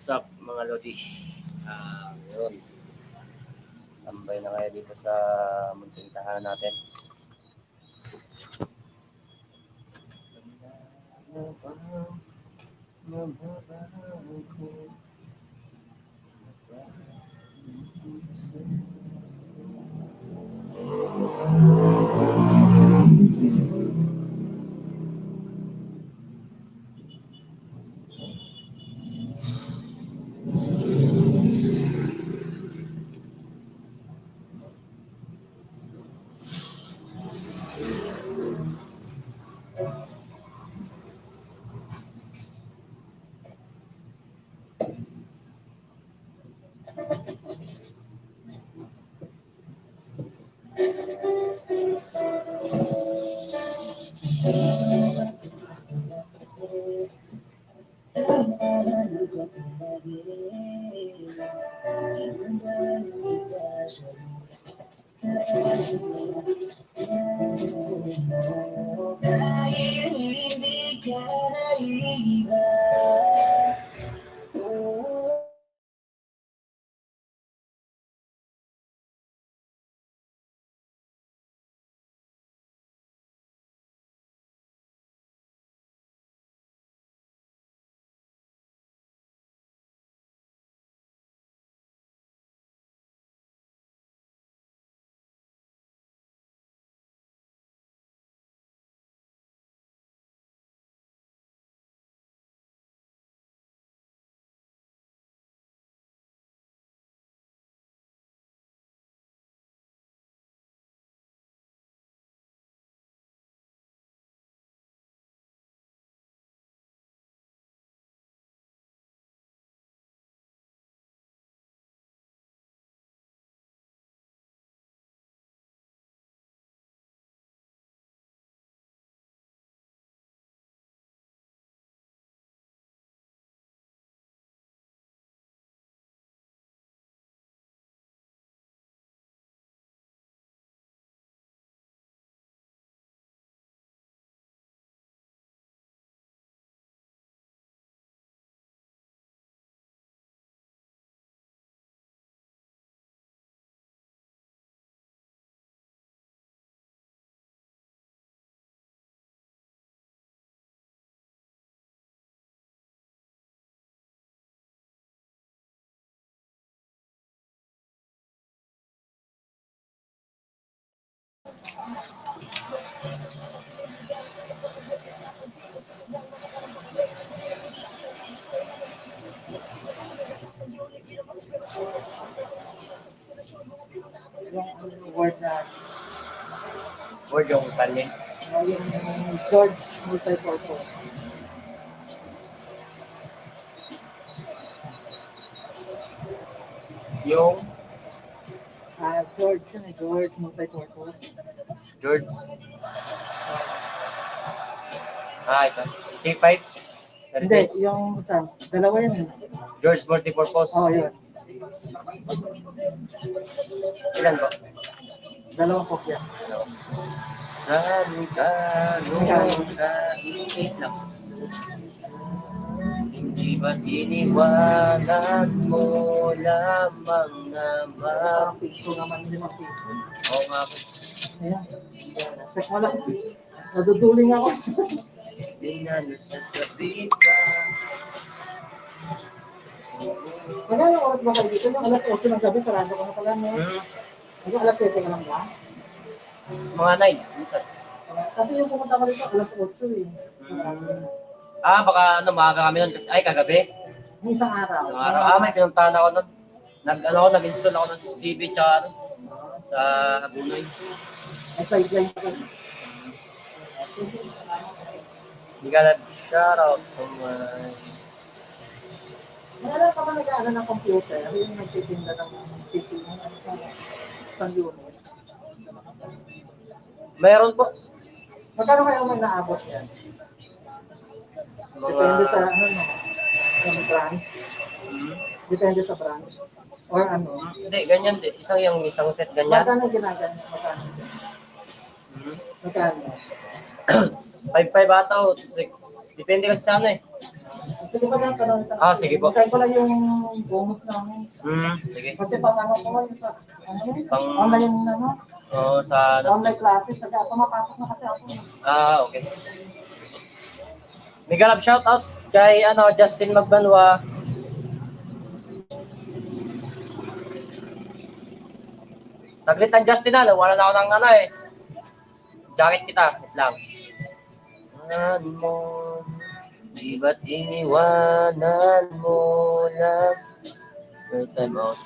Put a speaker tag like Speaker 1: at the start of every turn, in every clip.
Speaker 1: What's up mga Lodi? Yun. Tambay na kayo dito sa munting tahanan natin. Word yung kalye.
Speaker 2: Yung George multi-purpose.
Speaker 1: Yung
Speaker 2: George yun eh, George multi-purpose.
Speaker 1: George. Ito. C5?
Speaker 2: Hindi, yung isa. Dalawa yun eh.
Speaker 1: George multipurpose.
Speaker 2: Yun.
Speaker 1: Ilan ba?
Speaker 2: Dalawang kopya.
Speaker 1: Saan ka nung kainit lang? Hindi ba tiniwanag mo lamang naman?
Speaker 2: Piso naman, 5 piso.
Speaker 1: Oo nga po.
Speaker 2: Ayan. Sek mo lang. Naduduling ako.
Speaker 1: Hindi na nasasabi ka.
Speaker 2: Magkano oras ba kayo dito? Yung alas 8 ng gabi, sarado ko na pala mo. Yung alas 7 ka lang ba?
Speaker 1: Mga 9, minsan.
Speaker 2: Kasi yung pumunta ko dito, alas 8 eh.
Speaker 1: Baka maaga kami nun kasi, kagabi.
Speaker 2: Yung isang araw.
Speaker 1: Isang araw. May pinuntahan ako nun. Nag-install ako ng CCTV tsaka sa Agunoy.
Speaker 2: Ay, sideline ko.
Speaker 1: Hindi ka nag-shoutout naman.
Speaker 2: Wala ka ba nag-aano ng computer? Yung nagtitinda ng PC ng isang unit?
Speaker 1: Meron po.
Speaker 2: Magkano kayo may naabot yan? Depende sa ano no? Yung branch? Depende sa branch? Or ano?
Speaker 1: Hindi, ganyan din. Isang set ganyan.
Speaker 2: Magkano ginagamit? Magkano?
Speaker 1: 5-5 ata o 6. Depende kasi sa ano eh.
Speaker 2: Sige pa lang, tanong ito.
Speaker 1: Sige po.
Speaker 2: Hintayin ko lang yung bonus namin.
Speaker 1: Sige.
Speaker 2: Kasi pang ano ko,
Speaker 1: Pang-
Speaker 2: online ano,
Speaker 1: Sa...
Speaker 2: online classes, kasi ako makapasok na kasi ako.
Speaker 1: Okay. Mega love shoutout kay Justin Magbanwa. Saglit ang Justin wala na ako ng jacket kita. Wait lang. Mo, di ba't iniwanan mo lang? Third time out.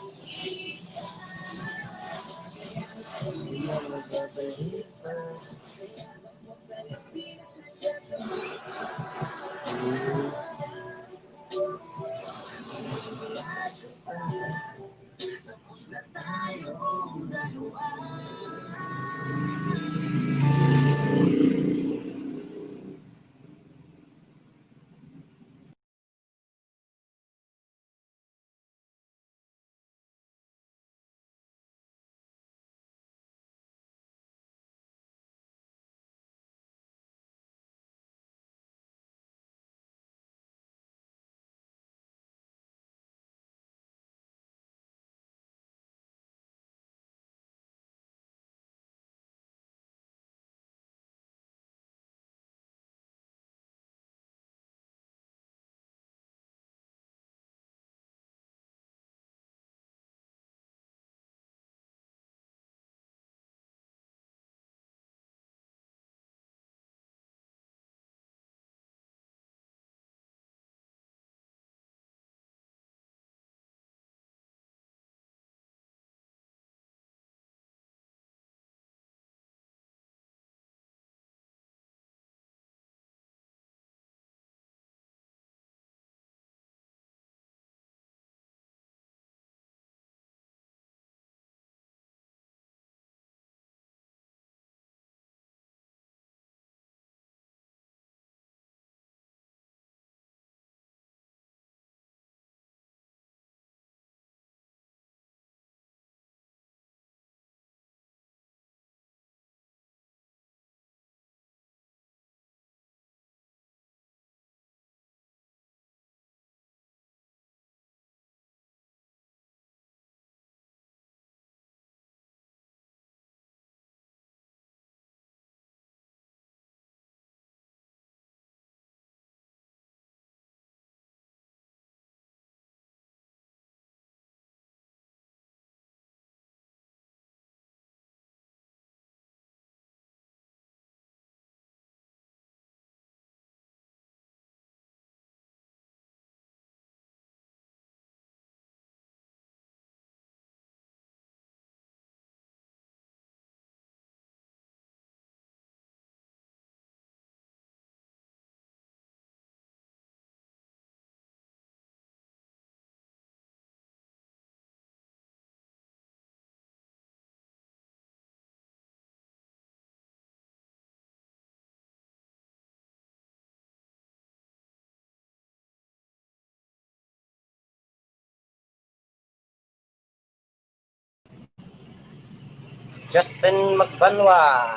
Speaker 1: Justin Magbanwa.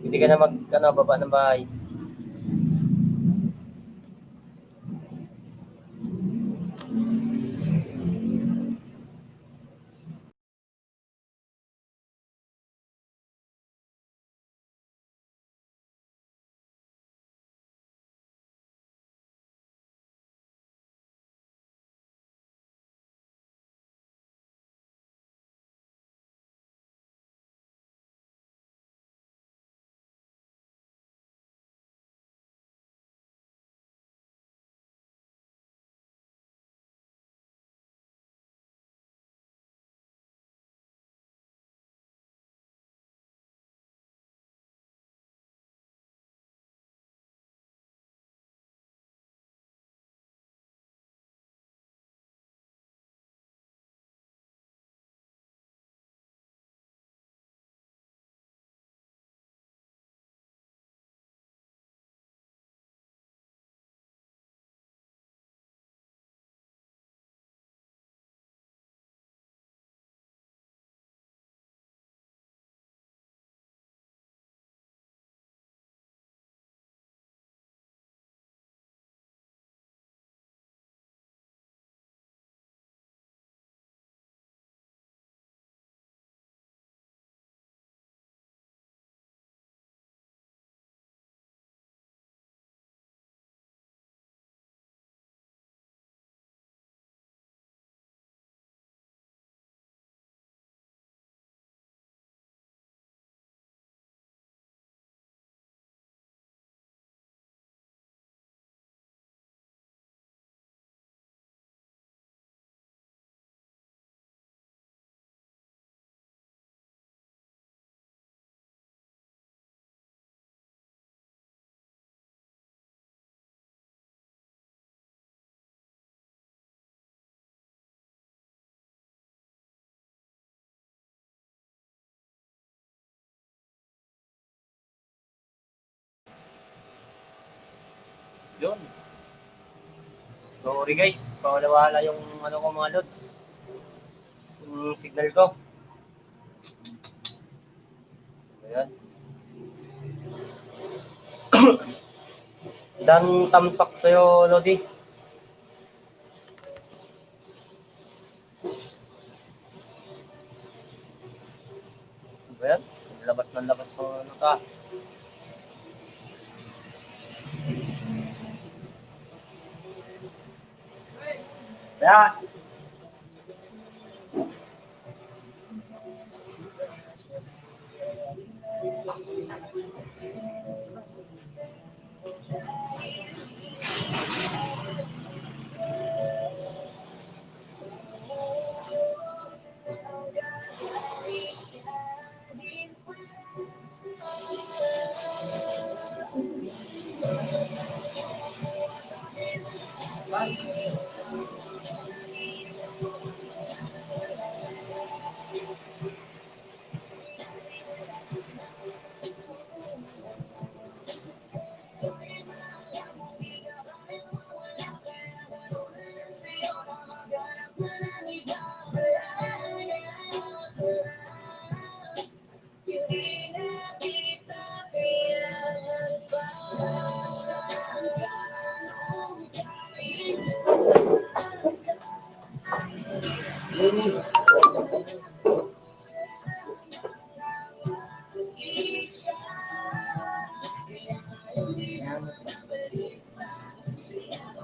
Speaker 1: Hindi ka na baba ng bahay. Yun. Sorry guys, pawala-wala yung ano ko mga lods. Yung signal ko. Ayan. Dan tamsak sa'yo, Lodi. Ayan. Labas ng labas yung ano ka. Ayan.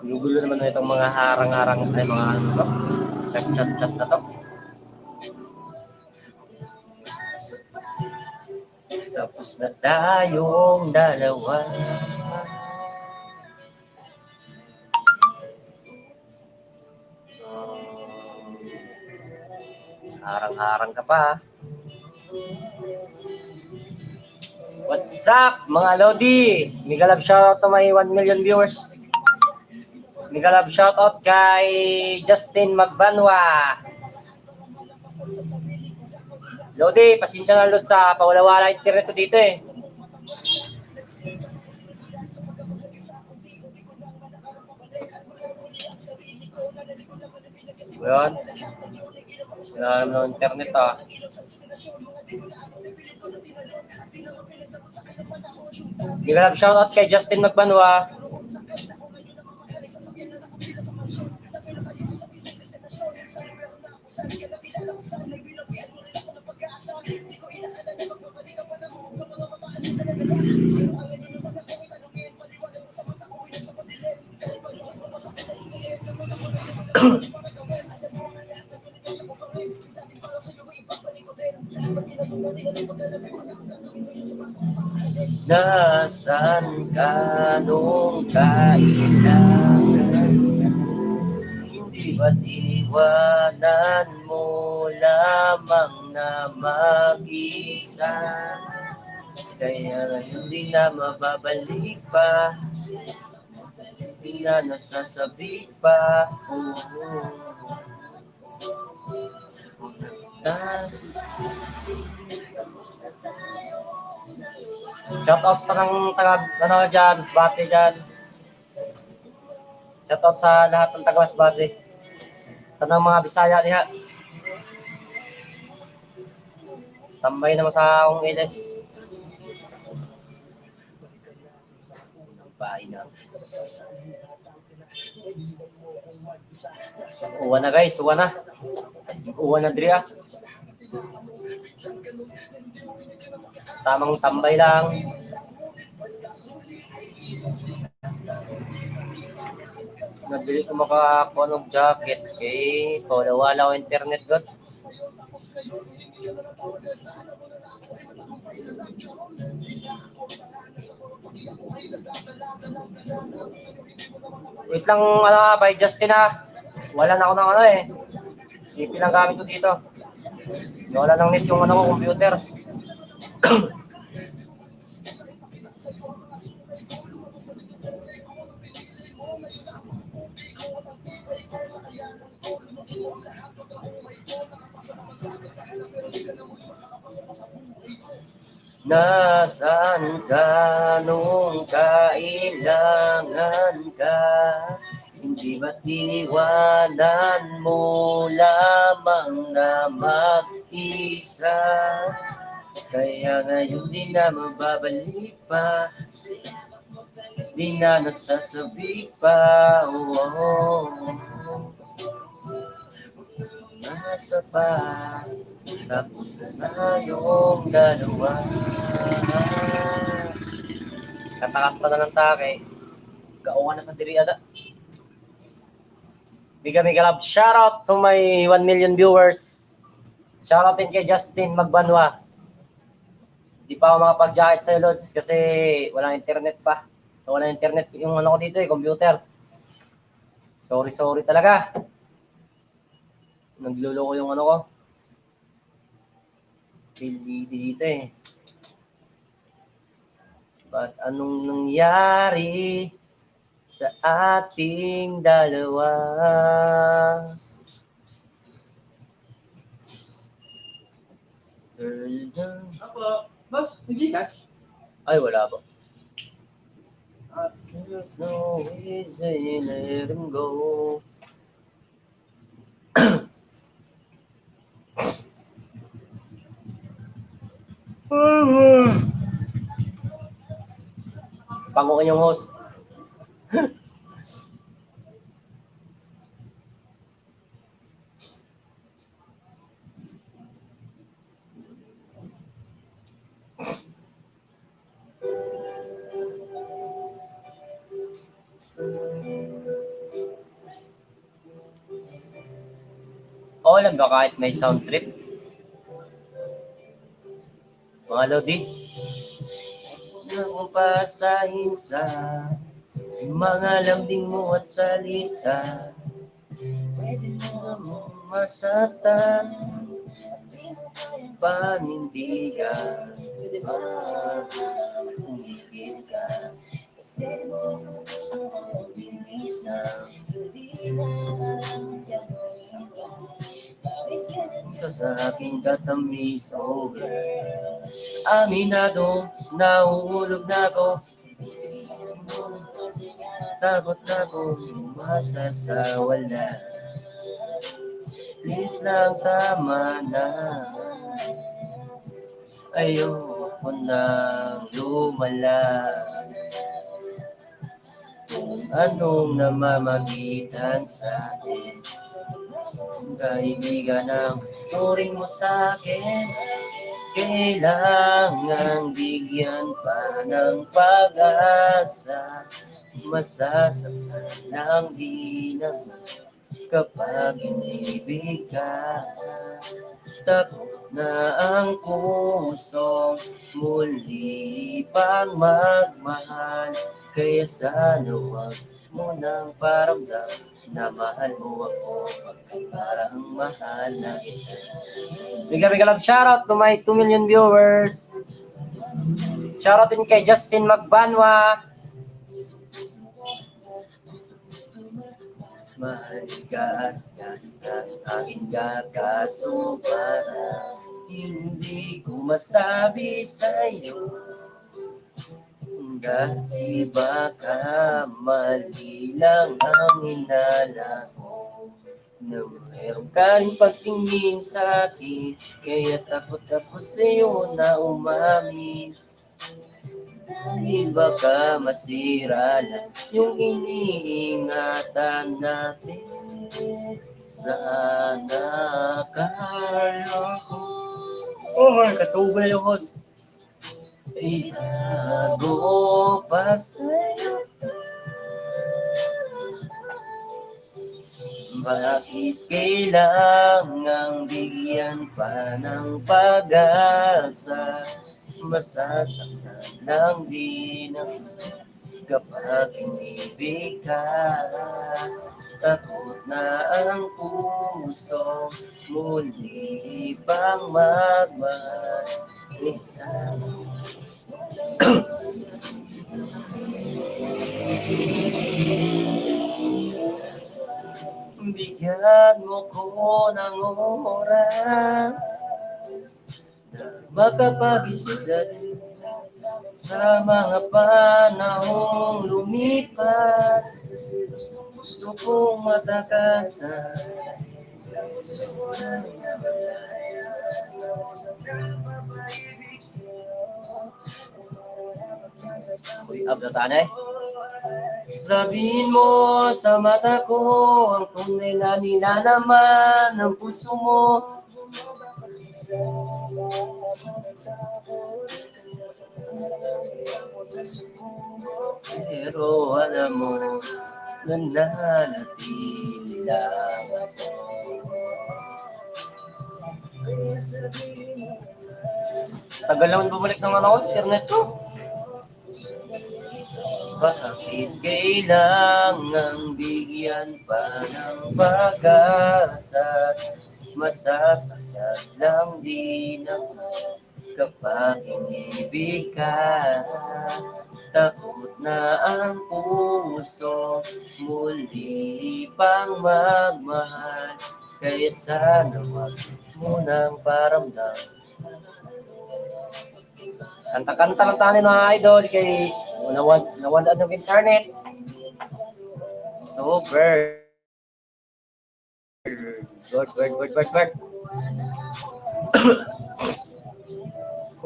Speaker 1: Gugulo naman na itong mga harang-harang ay mga ano to. Chat-chat na to. Tapos na tayong dalawa. Harang-harang ka pa. What's up mga Lodi? Mega love shoutout to my 1 million viewers. Mega love shoutout kay Justin Magbanwa. Lodi, pasensya na Lod sa pawala-wala internet ko dito eh. Ayan. Sinalam ng internet ah. Mega love shoutout kay Justin Magbanwa. Nasaan ka nung kailangan? Hindi ba't iniwanan mo lamang na mag-isa? Kaya hindi na mababalik pa, hindi na nasasabi pa. Shoutout sa taga dyan, Masbate dyan. Shoutout sa lahat ng taga Masbate. Sa mga Bisaya niya. Tambay naman sa akong iles. Bahay na. Uwan na guys, uwan na. Uwan na Dria. Tamang tambay lang. Nabili ko makakuha ng jacket kay wala ko internet god. Wait lang by Justin ha. Wala na ako ng ano eh. CP lang gamit ko dito. Wala nang net yung ano ko computer. Nasaan ka nung kailangan ka? Hindi ba't iniwanan mo lamang na mag-isa? Kaya ngayon di na mababalik pa, di na nasasabi pa. Nasa pa, tapos na tayong dalawa. Katakanta na ng take, gaungan na sa diriada. Mega love, shoutout to my 1 million viewers. Shoutout din kay Justin Magbanwa. Di pa ako makapag-jacket sa Lods kasi walang internet pa. Wala internet yung ano ko dito computer. Sorry talaga. Nagluloko yung ano ko. LED dito Ba't anong nangyari sa ating dalawa?
Speaker 2: Apo, boss, may Gcash?
Speaker 1: Ay, wala po. There's no reason let him go. Pangukin yung host. Oo lang ba kahit may sound trip? Mga Lodi, nang pasahin sa mga lambing mo at salita, pwede mo namang masatan, panindigan, pwede ba umigil ka? Kasi mo gusto ko bilis na, hindi na alam gagawin ka. Ito sa aking katamis, oh girl. Aminado, nauulog na ako. Takot na ako, masasawala. Please lang, tama na. Ayoko nang lumala. Kung anong namamagitan sa atin, kaibigan ang turing mo sa akin. Kailangang bigyan pa ng pag-asa. Masasaktan lang di naman kapag inibig ka. Takot na ang pusong muli pang magmahal. Kaya sana huwag mo nang paramdam na mahal mo ako parang mahal na kita. Mega love, shoutout to my 2 million viewers. Shoutout din kay Justin Magbanwa. Mahal ka at aking kakasubara. Hindi ko masabi sa'yo kasi baka mali lang ang hinala ko na mayroon ka rin pagtingin sa akin. Kaya takot ako sa'yo na umamin. Dahil baka masira lang yung iniingatan natin. Sana akala ko. Oh, katubo na yung host. Itago pa sa'yo. Bakit kailangang bigyan pa ng pag-asa? Masasaktan lang din ang kapag inibig ka. Takot na ang puso muli pang magmahal. Isa bigyan mo ko ng oras na makapag-isip natin Sa mga panahong lumipas, gusto kong matakasan. Uy, up na sana eh. Sabihin mo sa mata ko ang tunay na nilalaman ng puso mo. Pero alam mo, nananatili lang ako. Tagal naman bumalik ng ano ko, internet ko. Bakit kailangang bigyan pa ng pag-asa? Masasaktan lang din ako kapag inibig ka. Takot na ang puso muli pang magmahal. Kaya sana wag mo nang paramdam. Kanta-kanta lang tayo mga idol kay nawandaan ng internet. Super. Word.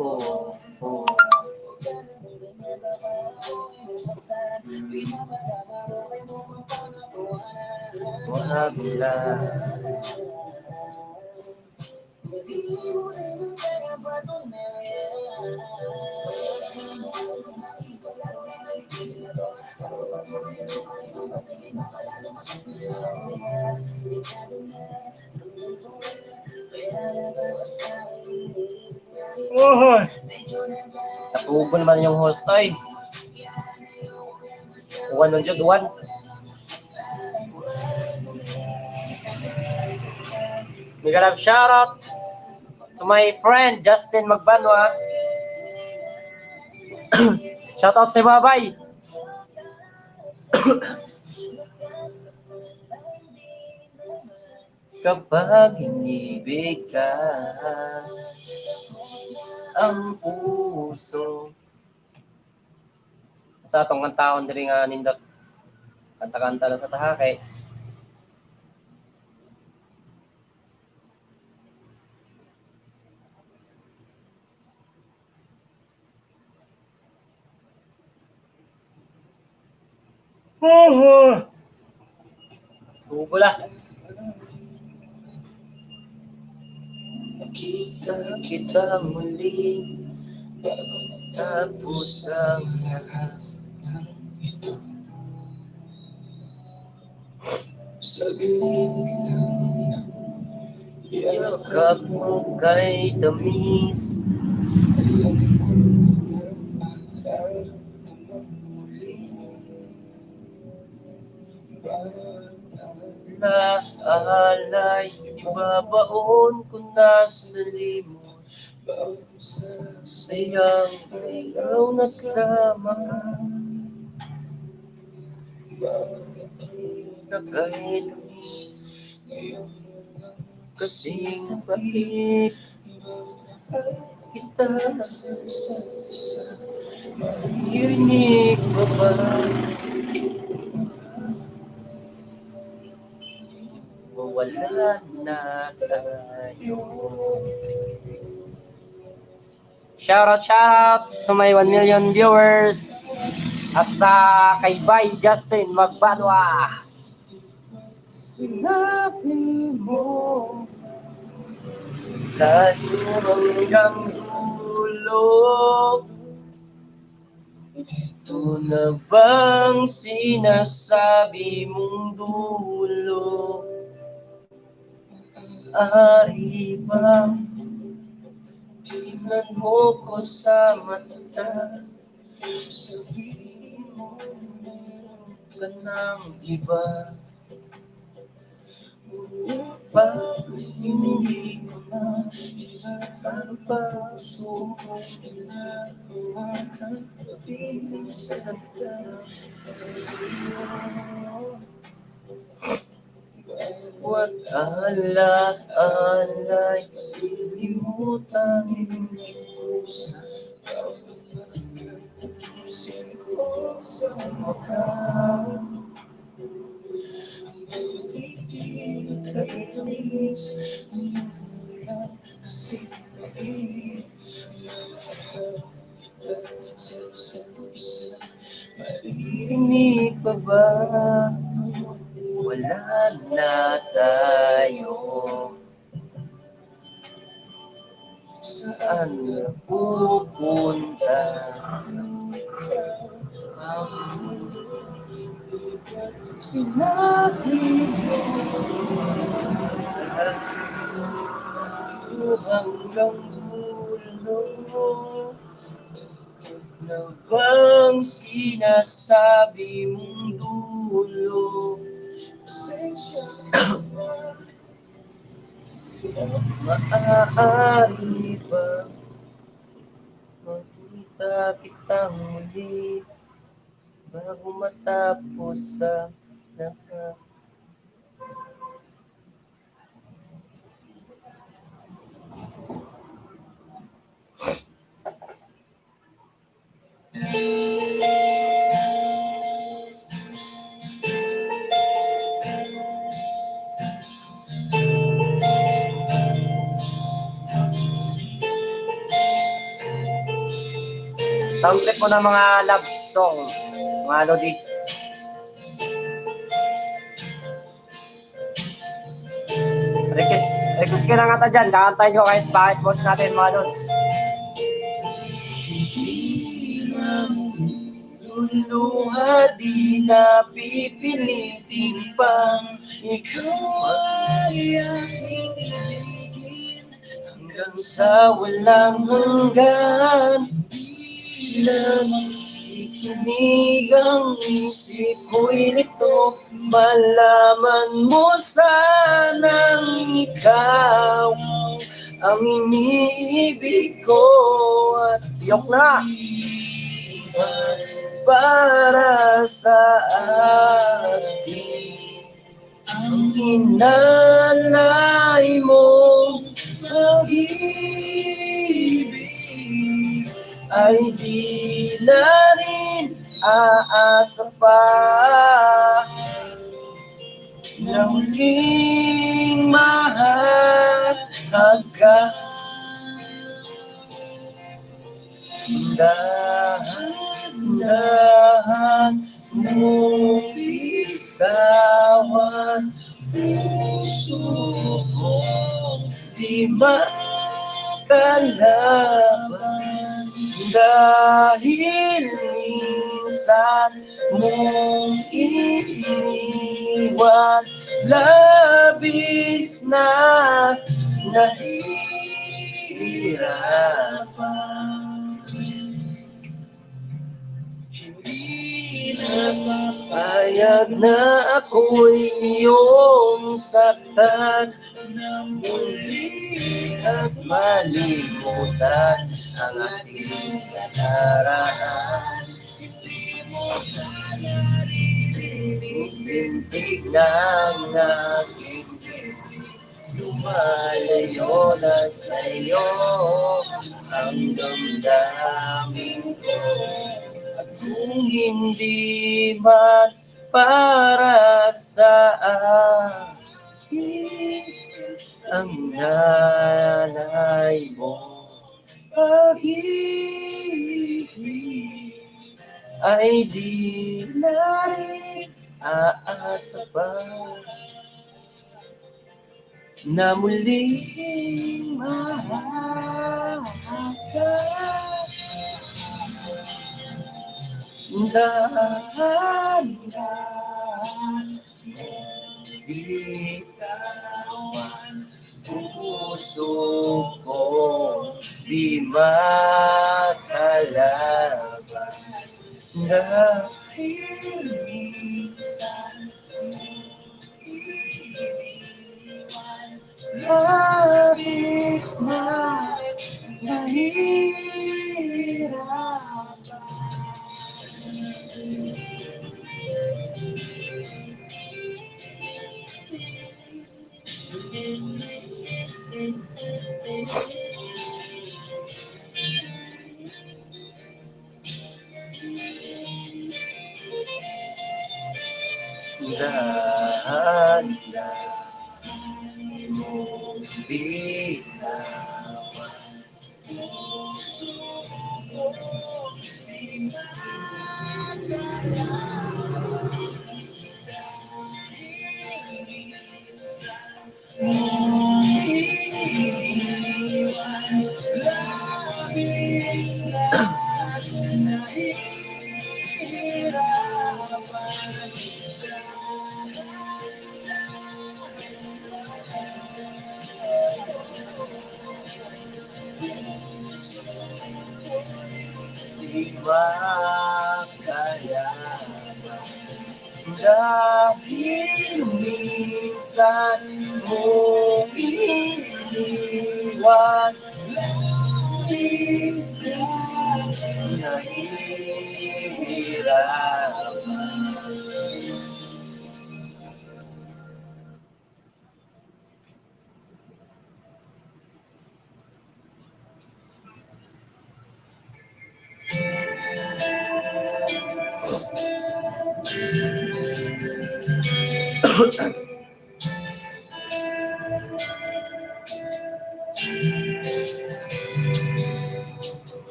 Speaker 1: Oh. Wag lang. Oh, natubo naman yung host ay. Uwan nun dyan, uwan. May galap shoutout to my friend Justin Magbanwa. Shoutout sa babay. Kapag inibig ka, ang puso. Sa atong kantaon diri nga nindot kanta-kanta lang sa tahake. Tubula. Kita muli bago matapos ang lahat ng ito. Sabihin lang yakap mo kay tamis. Alam ko na mararamdaman muli. Alay, ibabaon ko na sa limot. Bago sa sayang ilaw nagsama ka. Na kahit miss, ngayon lang kasing pahit. Kita sa isa't isa, maririnig mo ba? Wala na tayo. Shoutout sa may 1 million viewers at sa kay Bay Justin Magbanwa. Sinabi mo lalo hanggang dulo. Ito na bang sinasabi mong dulo? Ay ba, tingnan mo ko sa mata. Sabihin mo meron ka ng iba. Ngunit pa hindi ko na kailangan pa gusto mong inahawakan. Piling sa tayo. Huwag alay, kalimutan hindi ko sa ko sa mukha. Hindi nakainis, umulan kasi ay mahal sa isa't isa. Maririnig pa ba? Wala na tayo. Saan na pupunta ang mundo? Sinabi mo hanggang dulo na bang sinasabi mong dulo? Pasensya ka na. Maaari ba makita kitang muli bago matapos sa lahat? Soundtrack po ng mga love song, mga lodi. Request ka lang ata dyan, kakantahin ko kahit bakit boss natin mga lods. Hindi luluha, di na pipilitin pang ikaw ay aking ibigin hanggang sa walang hanggan. Di lamang ikinig ang isip ko'y nito, malaman mo sanang ikaw ang iniibig ko at yok na para sa akin. Ang inalay mong pag-ibig ay di na rin aasa pa na muling mahalaga. Dahan-dahan mo bitawan puso kong di makalaban dahil minsan mong iniwan, labis na nahihirapan. Hindi na papayag na ako'y iyong saktan na muli at malimutan ang ating nakaraan. Hindi mo na naririnig bintig ng aking bibig. Lumalayo na sa'yo ang damdamin ko. At kung hindi man para sa akin ang nanay mo pag-ibig ay di na rin aasa pa na muling mahalaga. Dahan-dahan bitawan puso ko di makalaban dahil minsan iniwan, labis na nahihirapan. Dahil mo binawan puso ko, di magalaw. Dahil minsan mong iniwan, labis na nahihirapan. Di makalaban dahil minsan mong iniwan, labis na nahihirapan.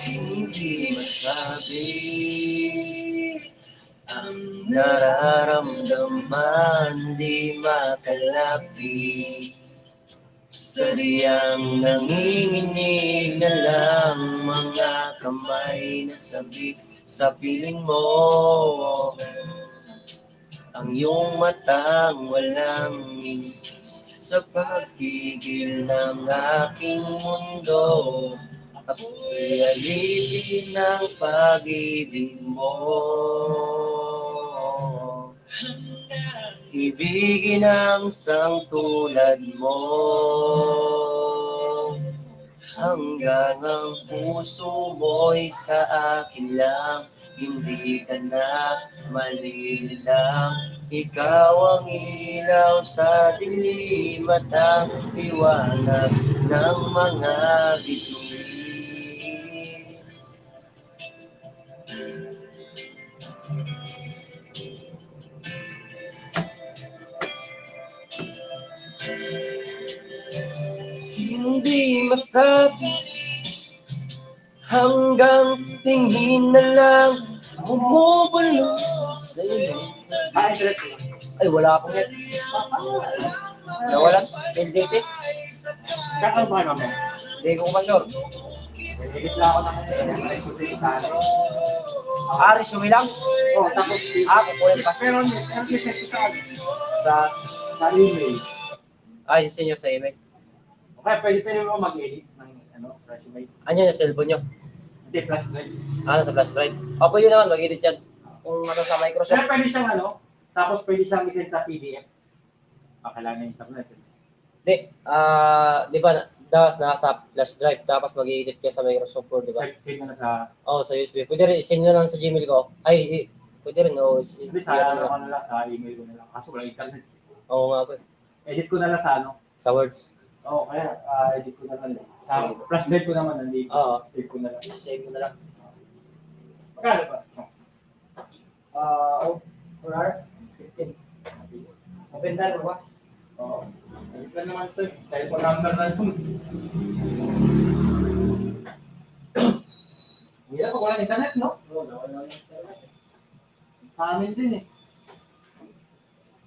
Speaker 1: Hindi masabi ang nararamdaman, di makalapit. Sadyang nanginginig na lang mga kamay na sabik sa piling mo. Ang iyong matang walang minis sa pagpigil ng aking mundo. Ako'y alipin ng pag-ibig mo. Ibigin ang sang tulad mo, hanggang ang puso mo'y sa akin lang. Hindi ka na malililang, ikaw ang ilaw sa dilim at ang liwanag ng mga bituin. Hindi masabi hanggang tingin na lang bumubulong sa iyo. Ay, wala akong net. Nawala? Hindi.
Speaker 2: Kakalbahan mo.
Speaker 1: Hindi ko pa sure.
Speaker 2: Edit lang ako ng
Speaker 1: Resume lang?
Speaker 2: Oh, tapos
Speaker 1: Kukunin pa.
Speaker 2: pero set ka
Speaker 1: Sa,
Speaker 2: sa email.
Speaker 1: sisinyo sa email.
Speaker 2: Okay, pwede mo mag-edit ng resume.
Speaker 1: Ano yung cellphone nyo?
Speaker 2: Hindi, plus drive.
Speaker 1: Sa flash drive. Pwede naman, mag-edit yan. Kung sa Microsoft.
Speaker 2: Pero pwede siyang tapos pwede siyang isend sa PDF. Kailangan ng internet.
Speaker 1: Hindi, di ba, nasa flash drive, tapos mag-edit ka sa Microsoft Word, di ba?
Speaker 2: Send mo na sa...
Speaker 1: Sa USB. Pwede rin, isend nyo lang sa Gmail ko. Pwede rin,
Speaker 2: Hindi, sa na lang, sa email ko na lang. Kaso walang internet.
Speaker 1: Oo nga po.
Speaker 2: Edit ko na lang sa
Speaker 1: Sa Words.
Speaker 2: kaya edit ko na lang. Sa flash drive ko naman nandito. Save ko na lang.
Speaker 1: Save mo na lang.
Speaker 2: Magkano ba?
Speaker 1: Per hour? 15. Open na ba?
Speaker 2: Oo. Edit lang naman ito. Telephone number na ito. Hindi na pag walang internet, no?
Speaker 1: Wala internet.
Speaker 2: Sa amin din eh.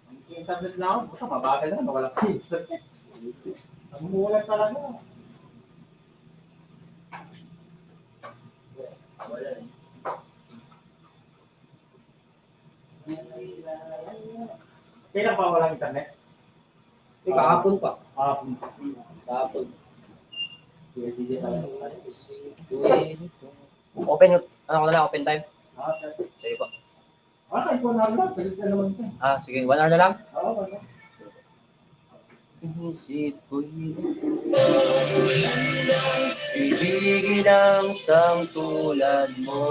Speaker 2: Ang internet na ako, basta mabagal na, wala pa internet. Ang mulan talaga.
Speaker 1: Wala rin.
Speaker 2: Kailan pa walang internet?
Speaker 1: Kahapon pa. Sa hapon. Open, ko na lang, open time. Sige po.
Speaker 2: Kahit 1 hour lang, salit na naman ito.
Speaker 1: Sige, 1 hour na lang.
Speaker 2: Oo, wala.
Speaker 1: Inisip ko'y ibigin ang sang tulad mo,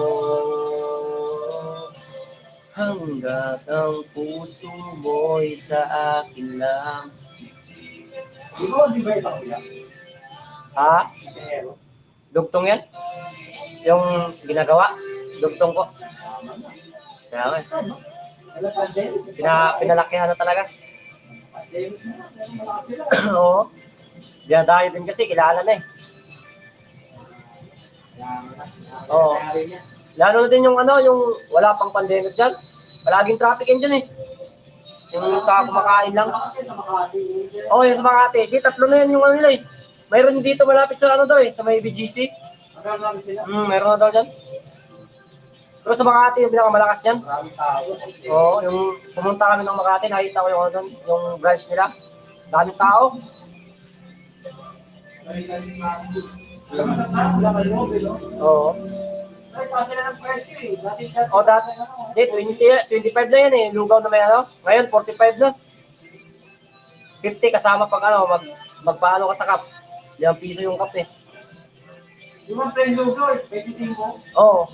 Speaker 1: hanggat ang puso mo'y sa akin lang.
Speaker 2: Di ba ito kuya?
Speaker 1: Ha?
Speaker 2: Pero,
Speaker 1: Dugtong yan? Yung ginagawa? Dugtong ko. Kaya nga.
Speaker 2: wala pa din.
Speaker 1: Pinalakihan na talaga.
Speaker 2: Pandemic na, pero malaki lang.
Speaker 1: Oo. Dinadayo din kasi, kilala na eh. Oo. Lalo na din yung ano, yung wala pang pandemic dyan. Palaging traffic yan dyan eh. Yung sa kumakain lang. Oo, yung sa Makati. Di, tatlo na yan yung ano nila eh. Mayroon dito malapit sa ano daw eh, sa may BGC. Meron na daw dyan. Pero sa Makati, yung pinakamalakas dyan. Oo, yung pumunta kami ng Makati, nakita ko yung ano doon, yung branch nila. Daming tao. Oo. O dati, di, 25 na yan eh, lugaw na may ano. Ngayon, 45 na. 50 kasama pag ano, magpaano ka sa cup. 5 piso yung cup eh.
Speaker 2: Yung mga friend lugaw, 25.
Speaker 1: Oo.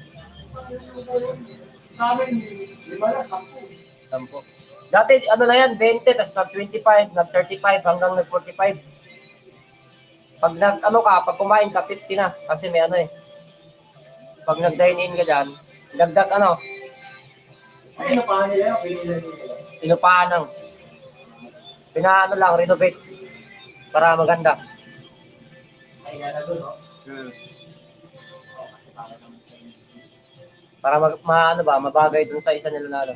Speaker 2: Sa amin, 5 lang, 10.
Speaker 1: Tampo. Dati, ano na yan, 20, tapos nag-25, nag-35, hanggang nag-45. Pag ano ka, pag kumain ka, 50 na. Kasi may ano eh. Pag nag-dine-in ka dyan, dagdag ano,
Speaker 2: Ay, napahan nila yun, pinila nila.
Speaker 1: pinupahan ng, pinaano lang, renovate. Para maganda.
Speaker 2: Ay, gana doon, no?
Speaker 1: Para ano ba, mabagay dun sa isa nila na ano.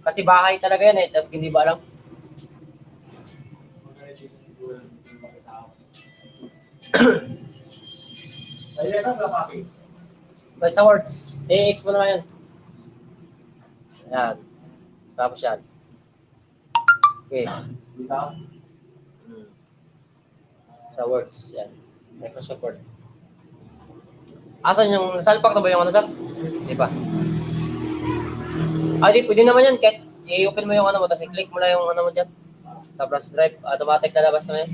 Speaker 1: Kasi bahay talaga yan eh, tapos hindi ba alam.
Speaker 2: Ay, ito, wala papi.
Speaker 1: Basta words, i-ex mo naman yan. Yan. Tapos yan. Okay.
Speaker 2: Dito?
Speaker 1: Sa words, yan. Microsoft Word. Asan yung salpak na ba yung ano, sir? Di ba? Di, pwede naman yan. Kahit i-open mo yung ano mo, tapos i-click mo lang yung ano mo dyan. Sa flash drive, automatic na labas naman yan.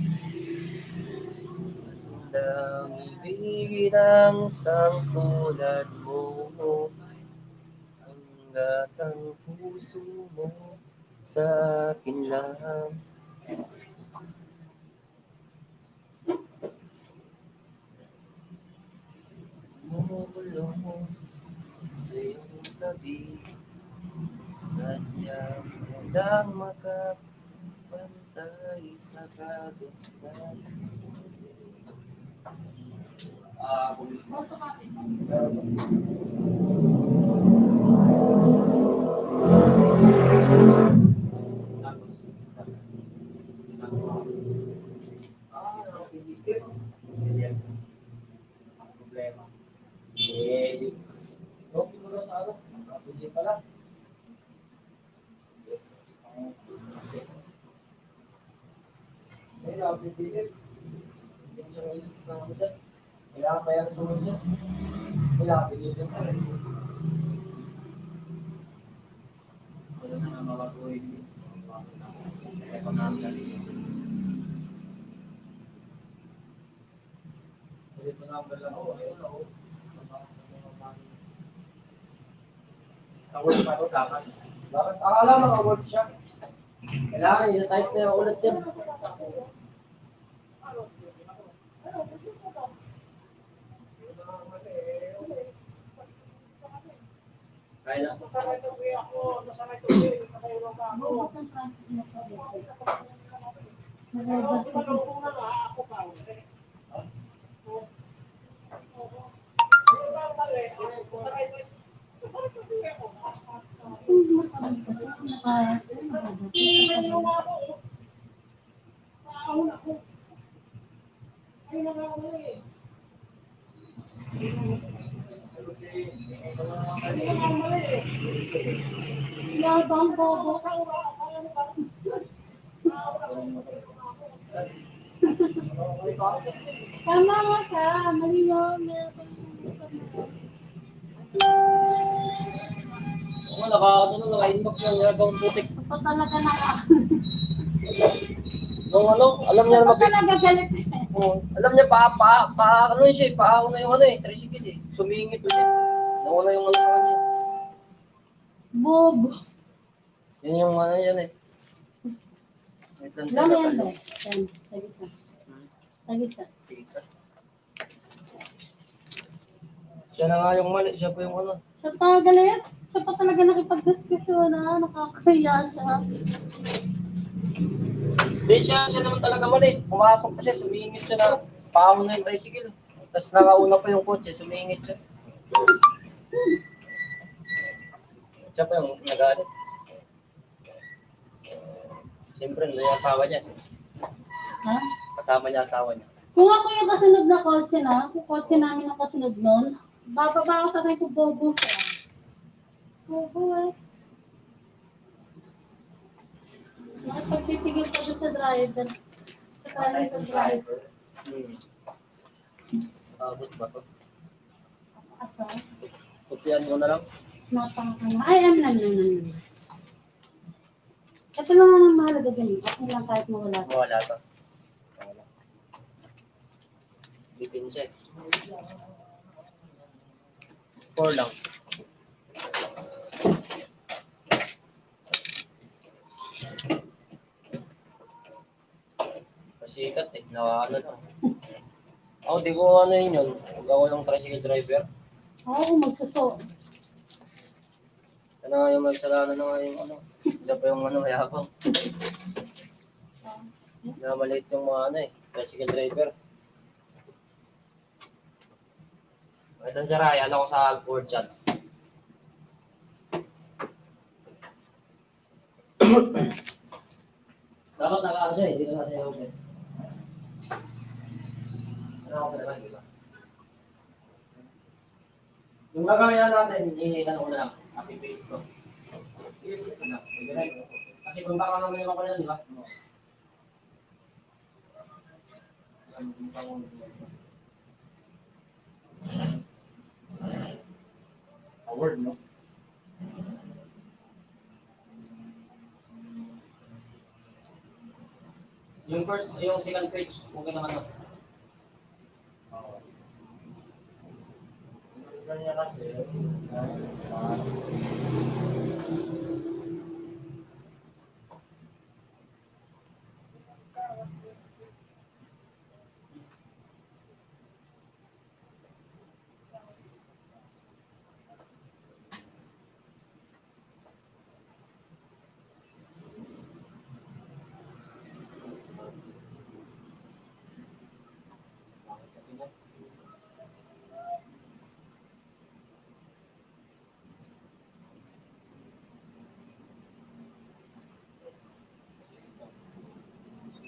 Speaker 1: Dami ng sangkulad mo, hanggat ang puso mo sa akin lang. Mumulong sa iyong tabi, sadyang walang makapantay sa kagandang.
Speaker 2: Problema.
Speaker 1: Eh, okay mo daw sa ano? Hindi pala. Eh, napipilit. Hindi siya ulit na ako dyan. Kailangan pa yan sumunod siya. Wala, pilitin sa rin.
Speaker 2: Wala na nga mabaguhin. Kaya pa namin ulit mo number lang ako. Ayun ako. Tawag pa ito dapat.
Speaker 1: Bakit akala maka-work siya? Kailangan i-type na yung ulit yan. Kaya na.
Speaker 3: Yabang bobo. Tama nga siya. Mali yun.
Speaker 1: Oo, naka-inbox yung gagawang putik.
Speaker 3: Ito talaga
Speaker 1: Nung ano, alam niya na
Speaker 3: Ito talaga galit.
Speaker 1: alam niya ano yun siya, paako na yung ano eh, tricycle eh. Sumingit ulit. Nawala yung ano sa kanya.
Speaker 3: Bobo.
Speaker 1: Yan yung ano yan eh. lang
Speaker 3: Lang
Speaker 1: sila.
Speaker 3: yan ba? Yan. Tagisa. Tagisa.
Speaker 1: Pizza. Siya na nga yung mali, siya pa yung ano.
Speaker 3: Siya pa galit. Siya pa talaga nakipag-diskusyon na. Nakakaya siya.
Speaker 1: Hindi siya naman talaga mali. Pumasok pa siya, sumingit siya na paahon na yung tricycle. Tapos nakauna pa yung kotse, sumingit siya. Siya pa yung nagalit. Siyempre, hindi yung asawa niya.
Speaker 3: Ha?
Speaker 1: Kasama niya asawa niya.
Speaker 3: Kung ako yung kasunod na kotse na, kung kotse namin ang kasunod nun, bababa ako sa akin kung bobo siya. Bobo eh. Nakipagtitigil pa doon sa driver. Sa driver.
Speaker 1: Abot ba to?
Speaker 3: Asa?
Speaker 1: Kupian mo na lang.
Speaker 3: Napakakama. Ay, nam. Ito lang ang mahalaga din. Okay lang kahit mawala.
Speaker 1: Wala to. Wala. Bitin siya. 4 lang. Pasikat eh. Ano lang. Ako di ko ano yun. Huwag ako ng tricycle driver.
Speaker 3: Oo, magsuso.
Speaker 1: Ano nga yung magsalanan na nga yung ano. Siya pa yung ano, mayabang. Na maliit yung mga ano eh. Tricycle driver. Ito sa Raya, ano ko sa board chat. Dapat nakaano siya eh. Dito natin yung open. Ano ako naman, di ba? Yung gagawin natin, ano ko na lang. Copy paste ko. Kasi kung baka naman yung ako na, di ba? A word, no? Yung first, yung second page, okay naman no? Ganyan kasi.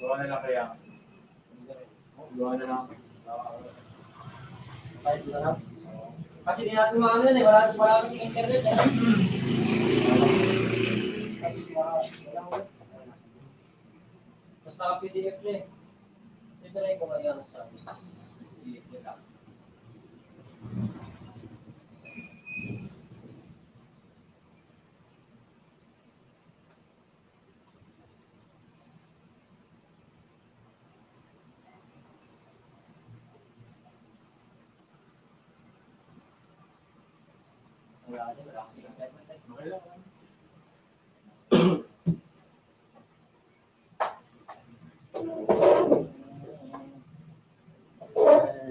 Speaker 4: Gawa na lang kaya. Gawa na lang.
Speaker 1: Kahit na lang. Kasi di natin maano yun eh, wala kasing internet eh. Kasi walang basta ka PDF niya eh. Titry ko kaya ano sa PDF niya lang. Wala kasing internet eh.
Speaker 4: Okay lang.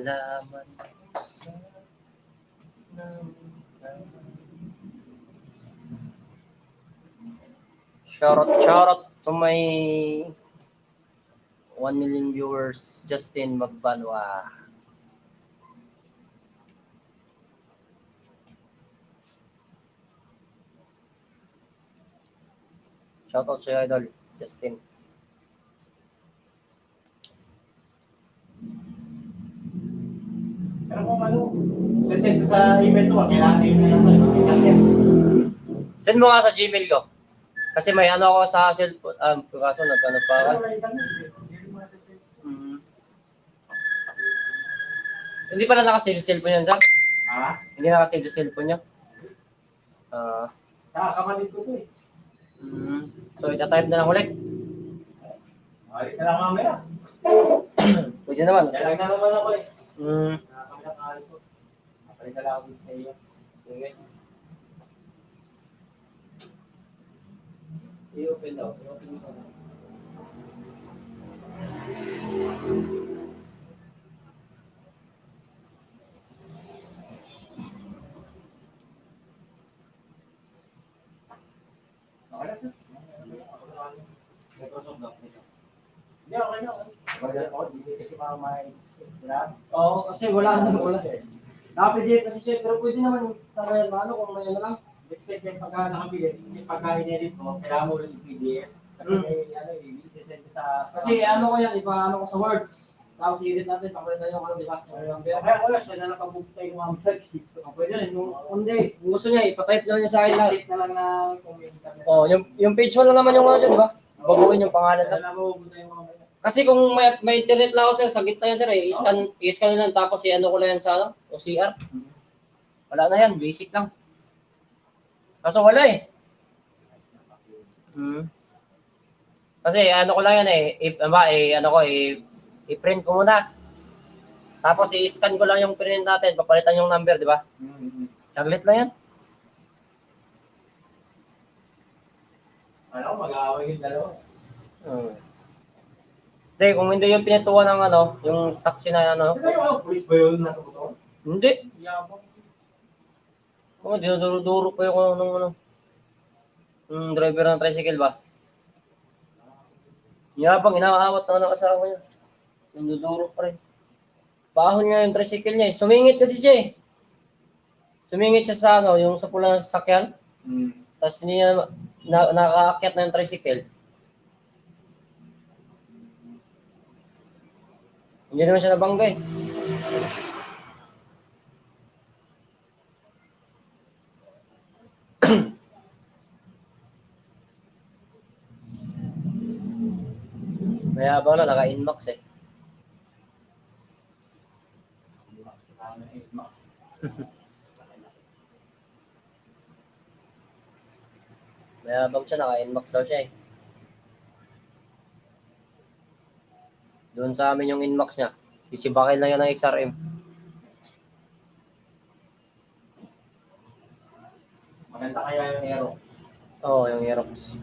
Speaker 1: Alaman sa Shoutout to my 1 million viewers, Justin Magbanwa. Shoutout sa'yo, Idol, Justin.
Speaker 4: Pero kung ano, send ko sa email to, kailangan email lang sa'yo.
Speaker 1: Send mo nga sa Gmail ko. Kasi may ano ako sa cellphone. Kaso nagkano pa ako. Hindi pala nakasave sa cellphone yan, sir?
Speaker 4: Ha?
Speaker 1: Hindi nakasave sa cellphone niyo?
Speaker 4: Nakakamalid ko to eh.
Speaker 1: So, itatype na lang ulit.
Speaker 4: Malit na lang mamaya.
Speaker 1: Pwede naman.
Speaker 4: Kaya lang na naman ako eh. Nakakamilang ko. Napalit na lang ako sa iyo.
Speaker 1: Sige. I-open daw. I-open mo.
Speaker 4: Okay lang, sir.
Speaker 1: Microsoft lang.
Speaker 4: Hindi, okay na. Wala ako, hindi kasi para
Speaker 1: Oo, kasi wala. Naka-PDF kasi siya, pero pwede naman sa Royal Mano kung may ano lang.
Speaker 4: Kasi yung pagka nakabili, yung pagka in-edit mo, kailangan mo rin yung PDF. Kasi may ano, i-send sa...
Speaker 1: Kasi ano ko yan, ipaano ko sa Words. Tapos i-edit natin, pakulit yung ano, di ba? Yung number.
Speaker 4: Kaya wala siya na nakabukta yung mga vlog dito.
Speaker 1: Pwede rin, hindi. Kung gusto niya, ipatype na niya sa akin lahat.
Speaker 4: Check na lang na kung may internet.
Speaker 1: Oh, yung page 1 lang naman yung ano dyan, di ba? Baguhin yung pangalan lang.
Speaker 4: Kailangan mo muna yung mga vlog.
Speaker 1: Kasi kung may internet lang ako sir, sa gitna yan sir, i-scan lang tapos i-ano ko lang yan sa ano, OCR. Wala na yan, basic lang. Kaso wala eh. Kasi ano ko lang yan i-print ko muna. Tapos i-scan ko lang yung print natin, papalitan yung number, di ba? Saglit lang yan.
Speaker 4: Ano, mag-aaway yung dalawa.
Speaker 1: Hindi, kung hindi yung pinituan ng ano, yung taxi na ano.
Speaker 4: Ano yung police ba yun na ito?
Speaker 1: Hindi.
Speaker 4: Yabang.
Speaker 1: Oh, dinuduro-duro pa yung ano, driver ng tricycle ba? Yabang, inaawat na ng asawa niya. Dinuduro pa rin. Bahon niya yung tricycle niya eh. Sumingit kasi siya eh. Sumingit siya sa ano, yung sa pulang sasakyan. Tapos niya nakaakyat na yung tricycle. Hindi naman siya nabangga eh. Mayabang na, naka-inbox eh. Mayabang siya, naka-inbox daw siya eh. Doon sa amin yung inbox niya. Sisibakin lang yan ng XRM.
Speaker 4: Maganda kaya yung Aero.
Speaker 1: Oo, yung Aerox.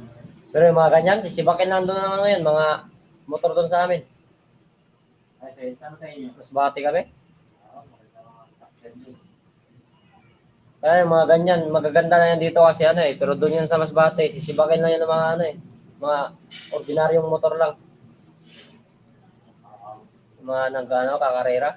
Speaker 1: Pero yung mga ganyan, sisibakin lang doon naman ngayon. Mga motor doon sa amin.
Speaker 4: Ay, saan sa inyo?
Speaker 1: Mas bati kami.
Speaker 4: Maganda mga structure doon.
Speaker 1: Kaya yung mga ganyan, magaganda na yan dito kasi ano eh. Pero doon yan sa Masbate, sisibakin lang yan ng mga ano eh. Mga ordinaryong motor lang. Mga nag-ano, kakarera.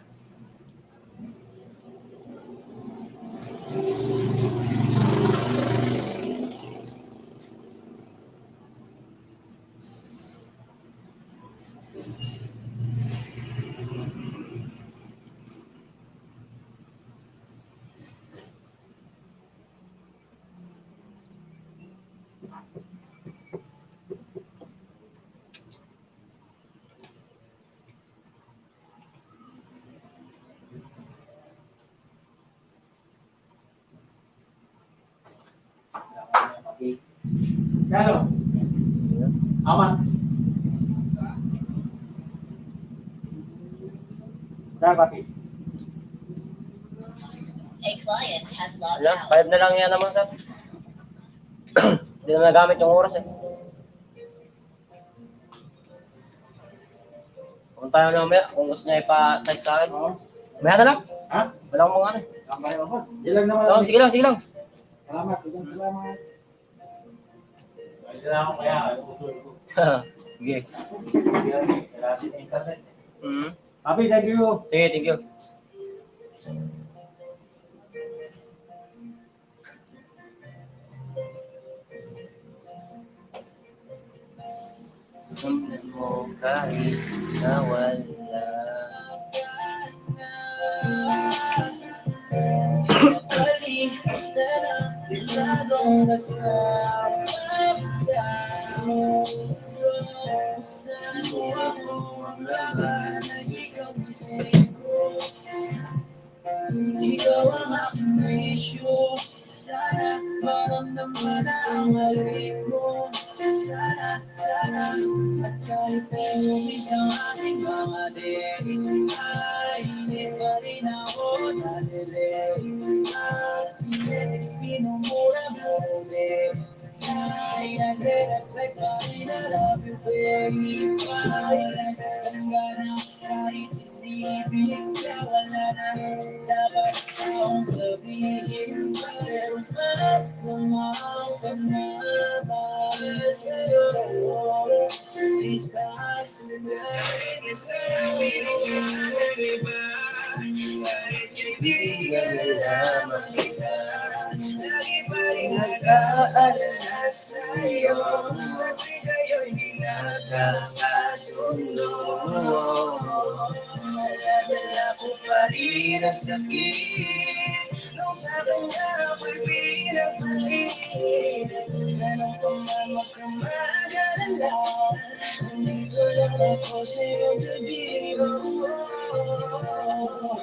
Speaker 4: Okay. Kano? Amats. Saan papi?
Speaker 5: A client has logged
Speaker 1: Alam,
Speaker 5: out.
Speaker 1: 5 na lang yan naman sir. Hindi na nagamit yung oras eh. Kung tayo na mamaya, kung gusto niya ipa-type sa akin.
Speaker 4: Oo.
Speaker 1: Maya na lang.
Speaker 4: Ha?
Speaker 1: Wala akong mga ano eh.
Speaker 4: Kamay ako. Yan lang naman.
Speaker 1: Oo, sige lang, sige lang.
Speaker 4: Salamat. Ilang salamat. Ay, salamat kaya. Usul ko.
Speaker 1: Sige.
Speaker 4: Kailangan din internet.
Speaker 1: Mm.
Speaker 4: Papi, thank you.
Speaker 1: Sige, thank you. Sundan mo kahit na wala.
Speaker 6: Ikaw ang aking wisyo. Sana maramdaman na ang halik mo. Sana at kahit inumis ang aking mga day, ay hindi pa rin ako nalilay. At pinetext minumura mo ulit. ay nagre-reflect pa rin I love you, babe. Ay, hangga na kahit hindi bigla, wala na dapat akong sabihin. Pero mas lumang ka na para sa'yo. Besides the night, nasabi nga na diba? Kahit kaibigan na lamang kita, lagi pa rin nag-aalala sa'yo. Sabi kayo'y di nakakasundo. Dala ko pa rin ang sakit nung sa kanya ako'y pinapalit. Ganun pa man huwag kang mag-alala, nandito lang ako sa iyong gabi.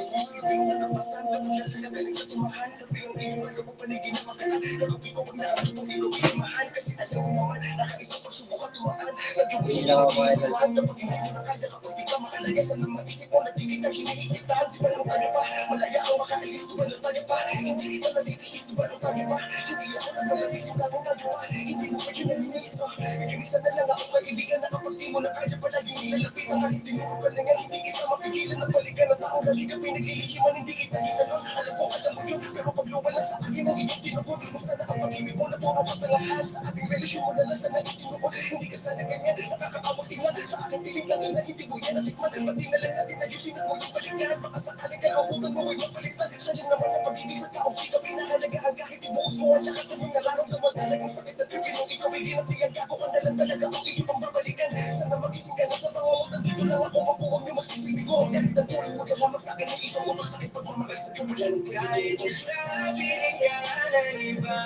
Speaker 6: Sisipin na napasan na mula sa nagaling sa tumahan. Sabi yung iyong ano ko panigin na makaan. Nagupin ko pag naabot ang iyong inumahan. Kasi alam mo naman, nakaisa pag subukan tumaan. Nagupin na ako inumahan. Kapag hindi mo na kaya, kapag di ka makalaga, sana maisip mo na di kita hinihigitan. Di ba nung tayo pa, malaya ang makaalis. Di ba nung tayo pa, hindi kita natitiis. Di ba nung tayo pa, hindi ako nagmalalis yung lagong tayo pa. Hindi mo pa yun nalinis pa. Nagimisan na lang ako kaibigan na kapag di mo na kaya palaging nilalapitan. Kahit di mo pa lang nga, hindi kita mapigilan na balikan ng taong halika pinaglilihiman. Hindi kita ginanon, alam mo yun. Pero pag luwan lang sa akin ang iyong tinukod, kung sana ang pag-ibig mo na puro katangahan. Sa ating relasyon mo na lang sana itinukod. Hindi ka sana ganyan, nakakaawag tingnan. Sa aking piling tangin na hindi mo yan natikman. Pati na lang natin ayusin at muling balikan. Baka sakaling kalautan mo ay mapalitan. Sa'yo naman ang pag-ibig sa taong di ka pinahalagaan. Kahit ibuhos mo ang lahat ng mga nararamdaman. Talagang sakit na tripin mo, ikaw ay ginatiyan ka. Kung na lang talaga ang iyong pambabalikan. Sana magising ka na sa pangungutan. Dito lang ako mabuhang yung magsisilbi ko. Kahit ang tulong mo lamang sa akin ay isang utang sakit pagmamahal sa kabulan. Kahit sabi ka na iba,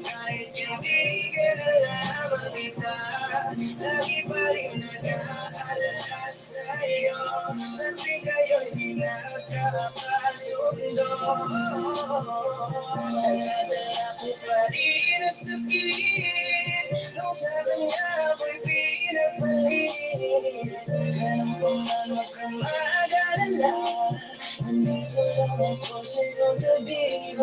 Speaker 6: kahit kaibigan na lamang kita, lagi pa rin nag-aalala sa'yo. Sabi kayo'y di nakakasundo. Naladala ko pa rin ang sakit nung sa kanya ako'y pinapalit. Ganun pa man huwag kang mag-alala, nandito lang ako sa iyong gabi.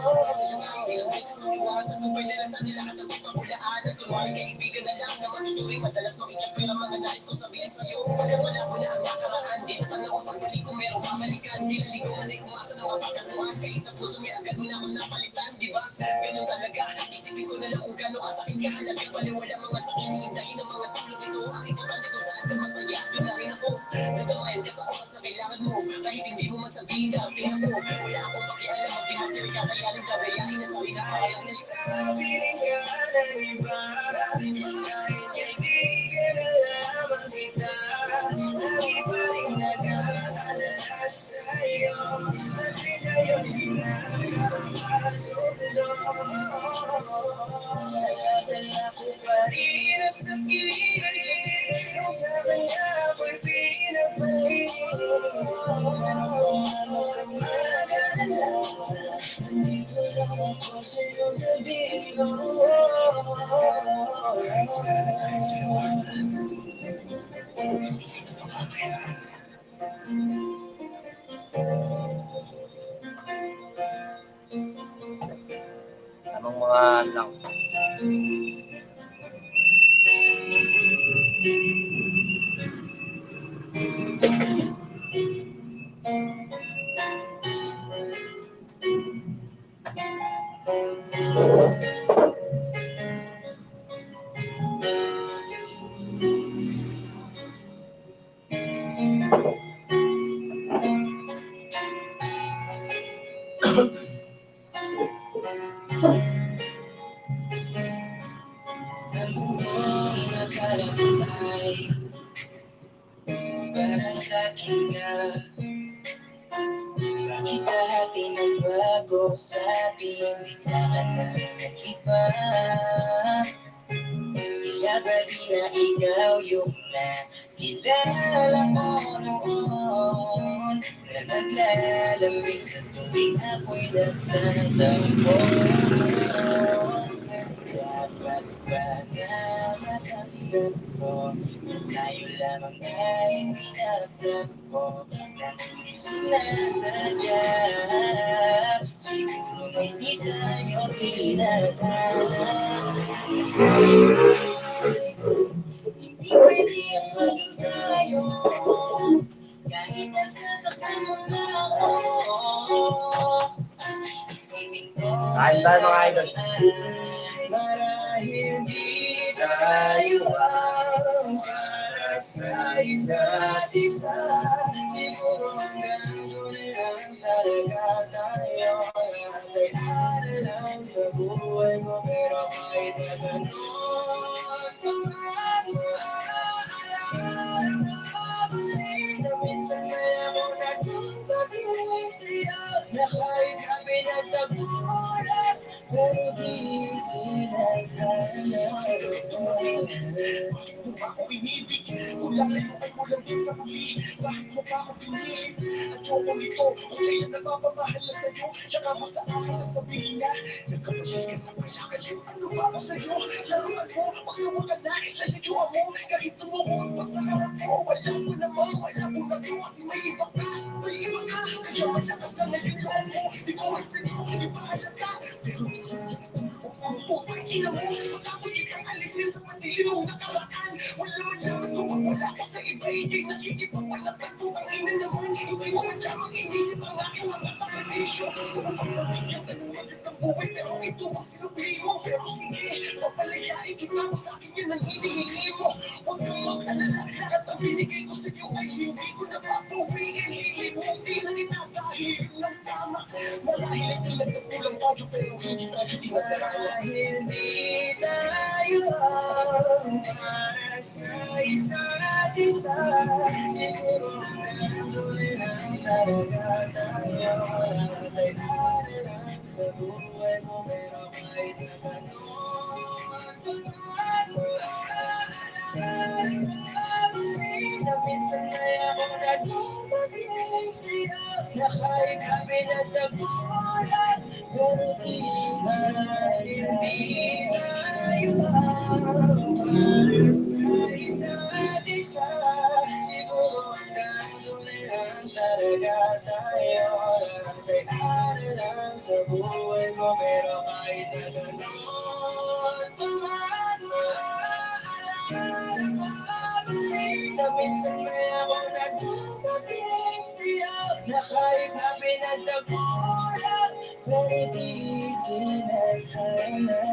Speaker 6: Kasi naman hindi ang beses mo iwasan kung may nalasan nila lahat ng ipamulaan. Nagturuan kaibigan na lang na matuturing madalas makikip pero mga nais ko sabihin sa'yo. Pagkat wala mo na ang nakaraan, di na tanawang pagkali ko merong pamalikan. Di naligo man ay umasa ng mapagkatuan. Kahit sa puso may agad mo na akong napalitan, di ba? Ganun talaga, isipin ko na lang kung gano'n ka sa akin kahalaga. Paliwala mga sa inihintahin ng mga tulog ito. Ang importante ko saan ka masaya, doon na rin ako. Nagamayan ka sa oras na kailangan mo. Kahit hindi mo man sabihin na tingnan mo. Wala akong pakialam, mag-imatir ka, kaya rin gagayain na sa pinakalang nasabi ka na iba. Kahit kaibigan na lamang kita, lagi pa rin nag-aalala sa'yo. Sabi kayo'y di nakakasundo. Naladala ko pa rin ang sakit nung sa kanya ako'y pinapalit. Ganun kang mag-alala, nandito lang ako sa iyong gabi.
Speaker 1: Tamang mga lang.
Speaker 6: Namuhong nakalakbay para sa'kin ka. Bakit lahat ay nagbago sa atin? Bigla ka na nag-iba. Tila ba di na ikaw yung nakilala ko noon, na naglalamig sa tuwing ako'y nagtatampo. Dapat ba nga matanggap ko. Kung tayo lamang ay pinagtagpo ng hindi sinasadya, siguro may di tayo pinagala. Hindi pwede ang maging tayo kahit nasasaktan mo na ako. Ang isipin ko
Speaker 1: Kain tayo mga idol.
Speaker 6: marahil di tayo ang para sa isa't isa. Siguro hanggang doon lang talaga tayo. Lahat ay aralang sa buhay mo, pero kahit na gano'n, babalik na minsan ay ako nagpapagay sa'yo na kahit kami nagtagulat, pero di kinaghala. Kung ako inibig, kung lalayuan mo lang din sa muli, bakit mo pa ako pinilit? Ayoko nito, kung kailan napapamahal na sa'yo, tsaka mo sa akin sasabihin na nagkapalikan na pala kayo. Ano ba ako sa'yo? Laruan mo, magsawa ka na, lalayuan mo, kahit tumuhong pa sa harap ko. Wala ko naman, wala ko na to, kasi may iba ka, kaya malakas na ngayon loob mo. Di ko ay sa'yo, ipahalata, pero di ko ina mo, matapos ikang alisin sa madilim mong nakaraan. Wala man lamang kung wala ko sa iba, ikay nakikipagpalatan po ang ina naman. Hindi mo man lamang inisip ang aking mga sakripisyo. Upang mabigyan ka ng magandang buhay, pero ito ang sinupi mo. Pero sige, papalayain kita mo sa akin yan ang hinihingi mo. Huwag kang mag-alala, lahat ang binigay ko sa iyo ay hindi ko na papuwiin. Hilimutin na itatahil ng tama. Marahil ay pinagtapulang tayo, pero hindi tayo tinadarama. Marahil di tayo ang para sa isa't isa. Siguro hanggang doon lang talaga tayo. Lahat ay aralang sa buhay mo, pero kahit na gano'n, pagkat mo babalik na minsan ay ako nagpapagay sa'yo na kahit kami nagtagulat, pero di marahil di tayo ang para sa isa't isa. Siguro hanggang doon lang talaga tayo. Lahat ay aralang sa buhay mo, pero kahit na gano'n, pagkat babalik na minsan may ako nagpapagay sa'yo na kahit na pinagtagulat, pero di kinaghala.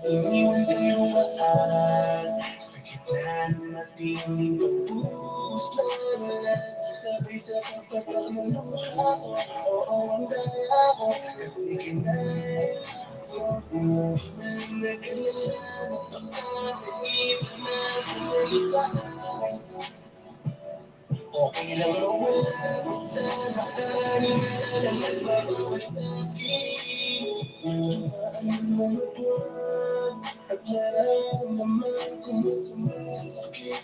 Speaker 6: Iniwan kayong mahal sa gitna ng matinding pagpuslan. Sabay sa pagpatakbo ng ako, oo ang daya ko, kasi kinaya ko. Di na naglalala na pagkakaibig natin ay sa akin. Okay lang mawala, basta nakahinga na nagbabawal sa'kin. Dumaan ang mga buwan at nararamdaman ko na sumasakit.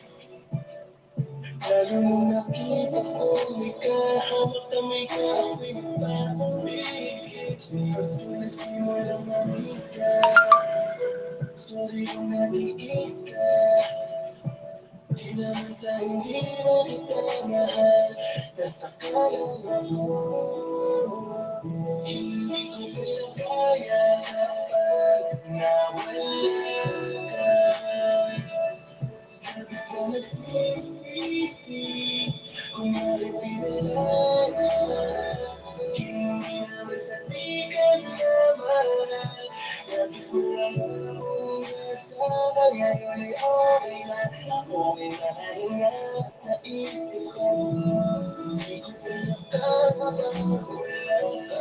Speaker 6: Lalo nung nakita ko may kahamak na may ako'y nagpapapigit. At kung nagsimulang na-miss ka, sorry kung natiis ka. Di naman sa hindi na kita mahal, nasakalang ako. Hindi ko pala kaya kapag nawala ka. Labis ka nagsisisi kung bakit pinalala. Hindi naman sa di ka na mahal, labis mo lang akong nasa ngayon ay okay na. Ako'y nakahinga at naisip ko, di ko pinagkakabagulan ka.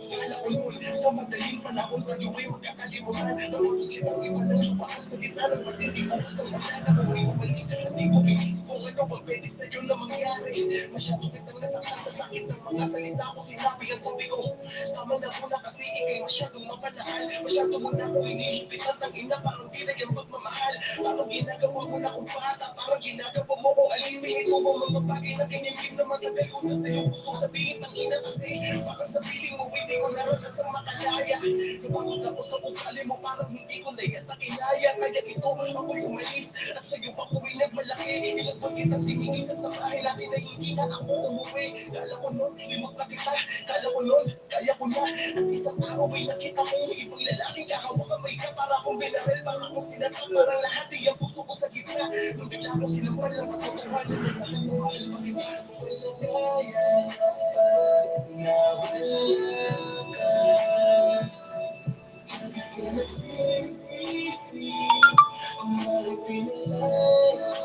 Speaker 6: Kala ko noon, sa madaling panahon tayo ay magkakalimutan. Tapos kitang iba ng lupakan sa gitna ng matinding buhos ng kasana ko ay umalis. Hindi ko inisip kung ano ang pwede sa'yo na mangyari. Masyado kitang nasaktan sa sakit ng mga salita ko. Sinabi ang sabi ko, tama na muna kasi ikay masyadong mapanahal. Masyado mo na akong inihipitan ng ina, parang di na yung pagmamahal. Parang ginagawa mo na akong bata, parang ginagawa mo kong alipin. Ito ang mga bagay na kinimkim na matagal ko na sa'yo gusto sabihin ng ina kasi parang sa piling mo hindi ko naranasang makalaya. Napagod ako sa ugali mo, parang hindi ko na yata kinaya. Kaya ito ako'y umalis at sa'yo ako'y nagmalaki. Ilang pag kitang tinigisan sa bahay natin na hindi na ako umuwi. Kala ko nun, limot na kita. Kala ko nun, kaya ko na. At isang araw ay nakita kong ibang lalaking kahawak kamay ka. Para akong binaril, para akong sinatang. Parang lahat ay ang puso ko sa gitna. Nung bigla akong sinampal ng katotohanan na mahal na mahal pa kita. Walang kaya kapag nawala ka. Labis ko nagsisisi kung bakit pinalaya.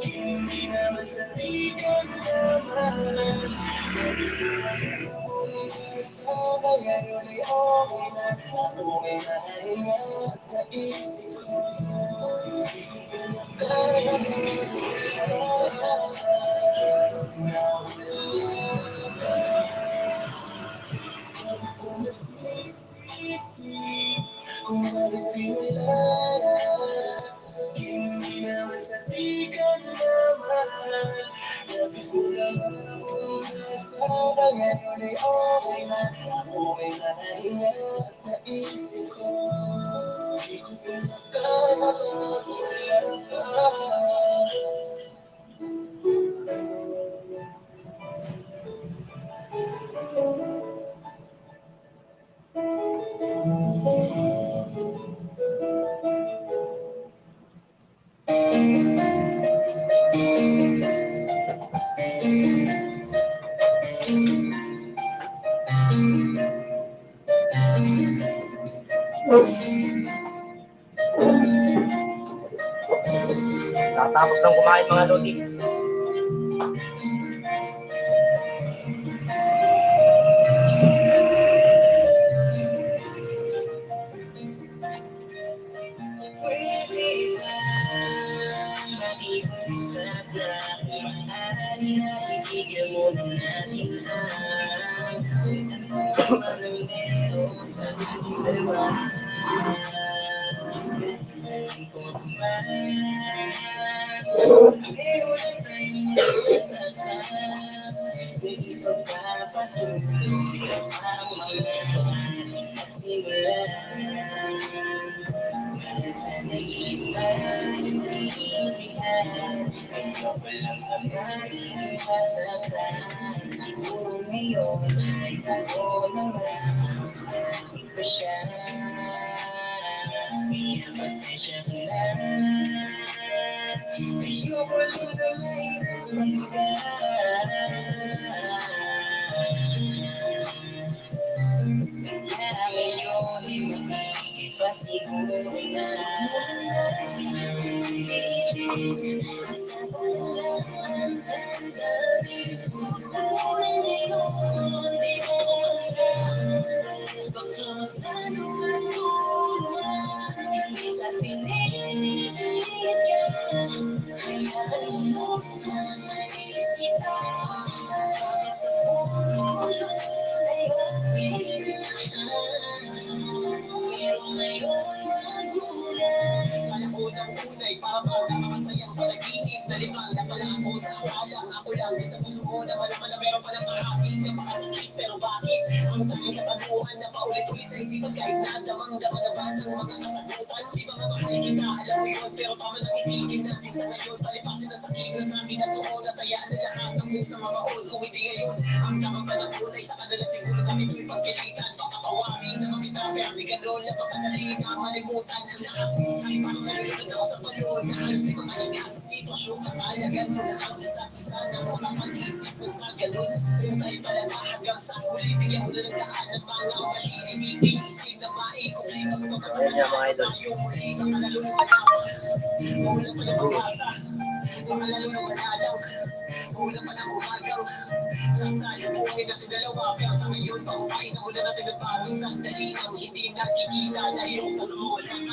Speaker 6: Hindi naman sa di ka naman. Labis ko nag-uumasa, kaya yun ay okay na. Ako ay nakahinga at naisip ko, di ko pinagkakabagulan ka. Nawala ka. Labis ko nagsisisi kung bakit pinalaya. Hindi naman sa di ka naman. Labis ko lang akong nasa, kaya yun ay okay na. Ako ay nakahinga at naisip ko, di ko pinagkakabagulan ka.
Speaker 1: Tatapos lang kumain mga lodi.
Speaker 6: Pwede ba makiusap na kung maaari na ibigyan mo na natin ang ano man ang meron sa dalawa. Kahit ko naman meron tayong masasaktan, kung ipagpapatuloy ang mga ating kasimulan. Sana ipaintindihan, kaya walang magiging siguro ngayon ay ako na nga ang ating pasya. Kaya pasensya ka na, ayoko lang na mahirapan ka. Kaya ngayon ay makikipasiguro na. Unang-unay, parang napakasayang panaginip. Nalibang na pala ako sa akala. Ako lang sa puso mo na malaman na meron palang kahapin. Napakasakit, pero bakit? Ang tanging katanungan na paulit-ulit sa isipan. Kahit na damang-dama na ba ng mga kasagutan? Di ba mamahal kita, alam mo yun. Pero tama lang itigil natin sa ngayon. Palipasin na sa kilig na sabi na tuon. At hayaan na lahat ng pusa mamaon. Kung hindi ngayon, ang tamang panahon ay sa kanalang siguro natin yung pagpilitan. Papatawarin na makita, pero di gano'n. Napapadali na malimutan ang lahat. Ay parang nalulunod ako sa balon. Na halos di makalimit Mapag-isip mo sa galon, kung tayo talaga hanggang sa huli, bigyan mo na ng daan ng mga mali ay bibiisin na maikupli.
Speaker 1: Ayan niya mga idol.
Speaker 6: Tayo muli, makalalo ng malawak, kulang pa ng pag-asa, makalalo ng malalaw, kulang pa ng umagaw. Sasalubungin natin dalawa, pero sa ngayon, paupain na muna natin ang parang sandali ang hindi nakikita na yung nasulat.